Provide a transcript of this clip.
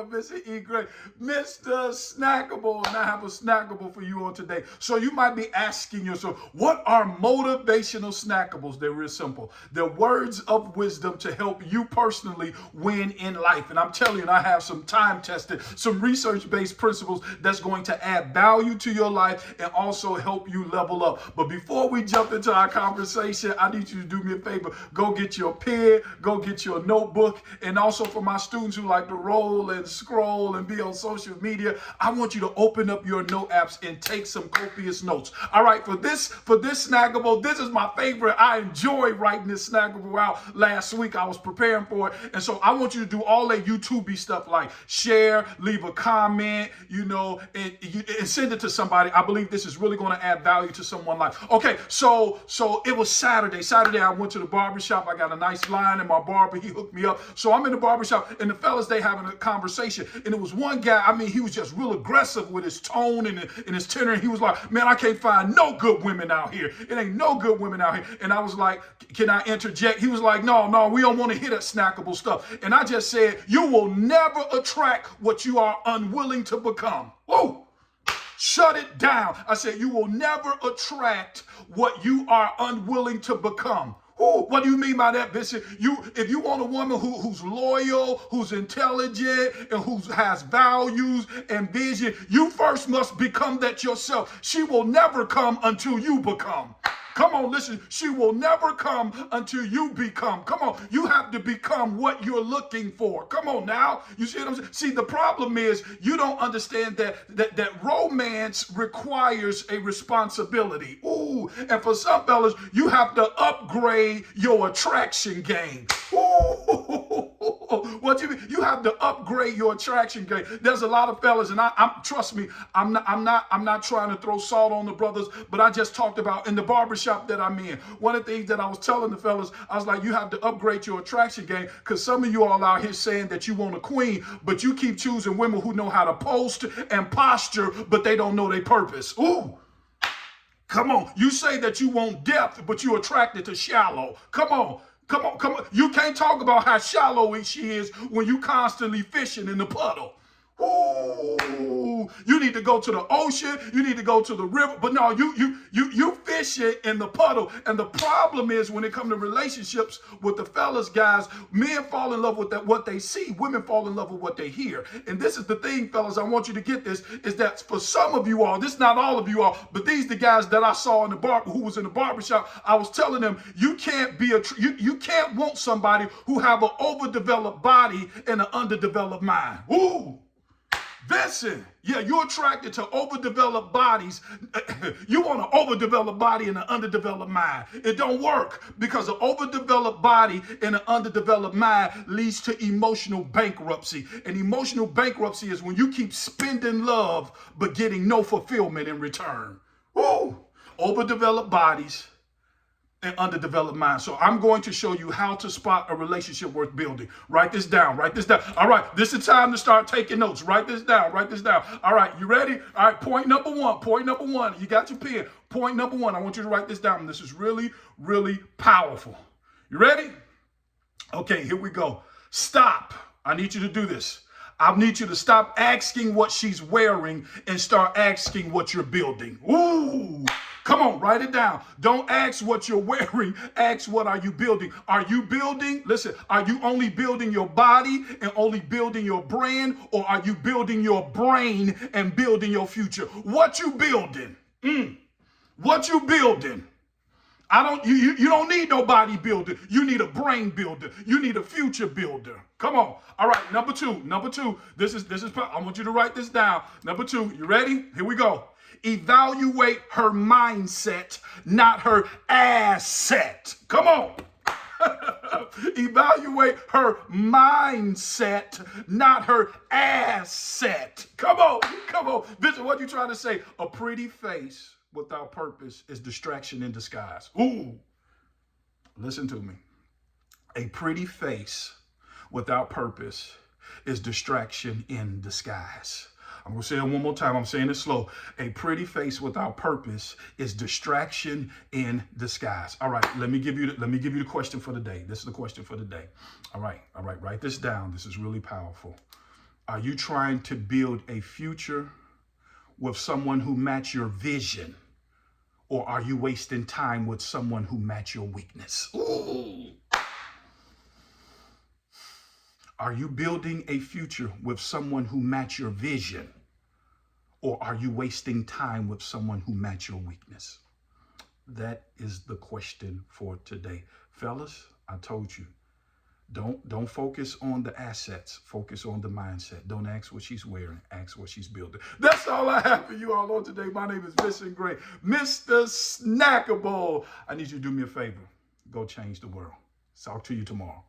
boy, Mr. E. Gray, Mr. Snackable, and I have a snackable for you on today. So you might be asking yourself, what are motivational snackables? They're real simple. They're words of wisdom to help you personally win in life. And I'm telling you, I have some time-tested, some research-based principles that's going to add value to your life and also help you level up. But before we jump into our conversation, I need you to do me a favor. Go get your pen, go get your notebook, and also for my students who like to roll and scroll and be on social media, I want you to open up your note apps and take some copious notes. All right, for this snackable, this is my favorite. I enjoyed writing this snackable out last week. I was preparing for it, and so I want you to do all that YouTube-y stuff like share, leave a comment, and send it to somebody. I believe this is really going to add value to someone's life. Okay, so it was Saturday. Saturday, I went to the barbershop. I got a nice line, and my barber, he hooked me up. So I'm in the barbershop, and the fellas, they having a conversation. And it was one guy, I mean, he was just real aggressive with his tone and his tenor. And he was like, man, I can't find no good women out here. It ain't no good women out here. And I was like, can I interject? He was like, no, we don't want to hear that snackable stuff. And I just said, you will never attract what you are unwilling to become. Whoa! Shut it down. I said, you will never attract what you are unwilling to become. Ooh, what do you mean by that, Bishop? If you want a woman who's loyal, who's intelligent, and who has values and vision, you first must become that yourself. She will never come until you become. Come on, listen. She will never come until you become. Come on. You have to become what you're looking for. Come on now. You see what I'm saying? See, the problem is you don't understand that romance requires a responsibility. Ooh, and for some fellas, you have to upgrade your attraction game. Ooh. What you mean? You have to upgrade your attraction game. There's a lot of fellas, and I'm trust me, I'm not trying to throw salt on the brothers, but I just talked about in the barbershop that I'm in. One of the things that I was telling the fellas, I was like, you have to upgrade your attraction game, because some of you all out here saying that you want a queen, but you keep choosing women who know how to post and posture, but they don't know their purpose. Ooh. Come on. You say that you want depth, but you're attracted to shallow. Come on. Come on. You can't talk about how shallow she is when you constantly fishing in the puddle. Ooh, you need to go to the ocean. You need to go to the river. But no, you fishing in the puddle. And the problem is when it comes to relationships with the fellas, guys, men fall in love with what they see. Women fall in love with what they hear. And this is the thing, fellas, I want you to get this, is that for some of you all, this is not all of you all, but these the guys that I saw in the bar, who was in the barbershop, I was telling them, you can't you can't want somebody who have an overdeveloped body and an underdeveloped mind. Ooh. Listen, yeah, you're attracted to overdeveloped bodies. You want an overdeveloped body and an underdeveloped mind. It don't work, because an overdeveloped body and an underdeveloped mind leads to emotional bankruptcy. And emotional bankruptcy is when you keep spending love but getting no fulfillment in return. Woo! Overdeveloped bodies and underdeveloped mind. So I'm going to show you how to spot a relationship worth building. Write this down. Write this down. All right, this is time to start taking notes. Write this down. Write this down. All right, you ready? All right, point number one. Point number one. You got your pen. Point number one. I want you to write this down. This is really, really powerful. You ready? Okay, here we go. Stop. I need you to do this. I need you to stop asking what she's wearing and start asking what you're building. Ooh. Come on, write it down. Don't ask what you're wearing. Ask what are you building. Are you building? Listen, are you only building your body and only building your brand, or are you building your brain and building your future? What you building? What you building? You don't need no body builder. You need a brain builder. You need a future builder. Come on. All right, number two. This is I want you to write this down. Number two, you ready? Here we go. Evaluate her mindset, not her asset. Come on. Evaluate her mindset, not her asset. Come on. This is what you're trying to say. A pretty face without purpose is distraction in disguise. Ooh. Listen to me. A pretty face without purpose is distraction in disguise. I'm going to say it one more time. I'm saying it slow. A pretty face without purpose is distraction in disguise. All right, let me give you the question for the day. This is the question for the day. All right, write this down. This is really powerful. Are you trying to build a future with someone who match your vision? Or are you wasting time with someone who match your weakness? Ooh. Are you building a future with someone who match your vision? Or are you wasting time with someone who match your weakness? That is the question for today. Fellas, I told you, don't focus on the assets. Focus on the mindset. Don't ask what she's wearing. Ask what she's building. That's all I have for you all on today. My name is Mr. Snackable. I need you to do me a favor. Go change the world. Talk to you tomorrow.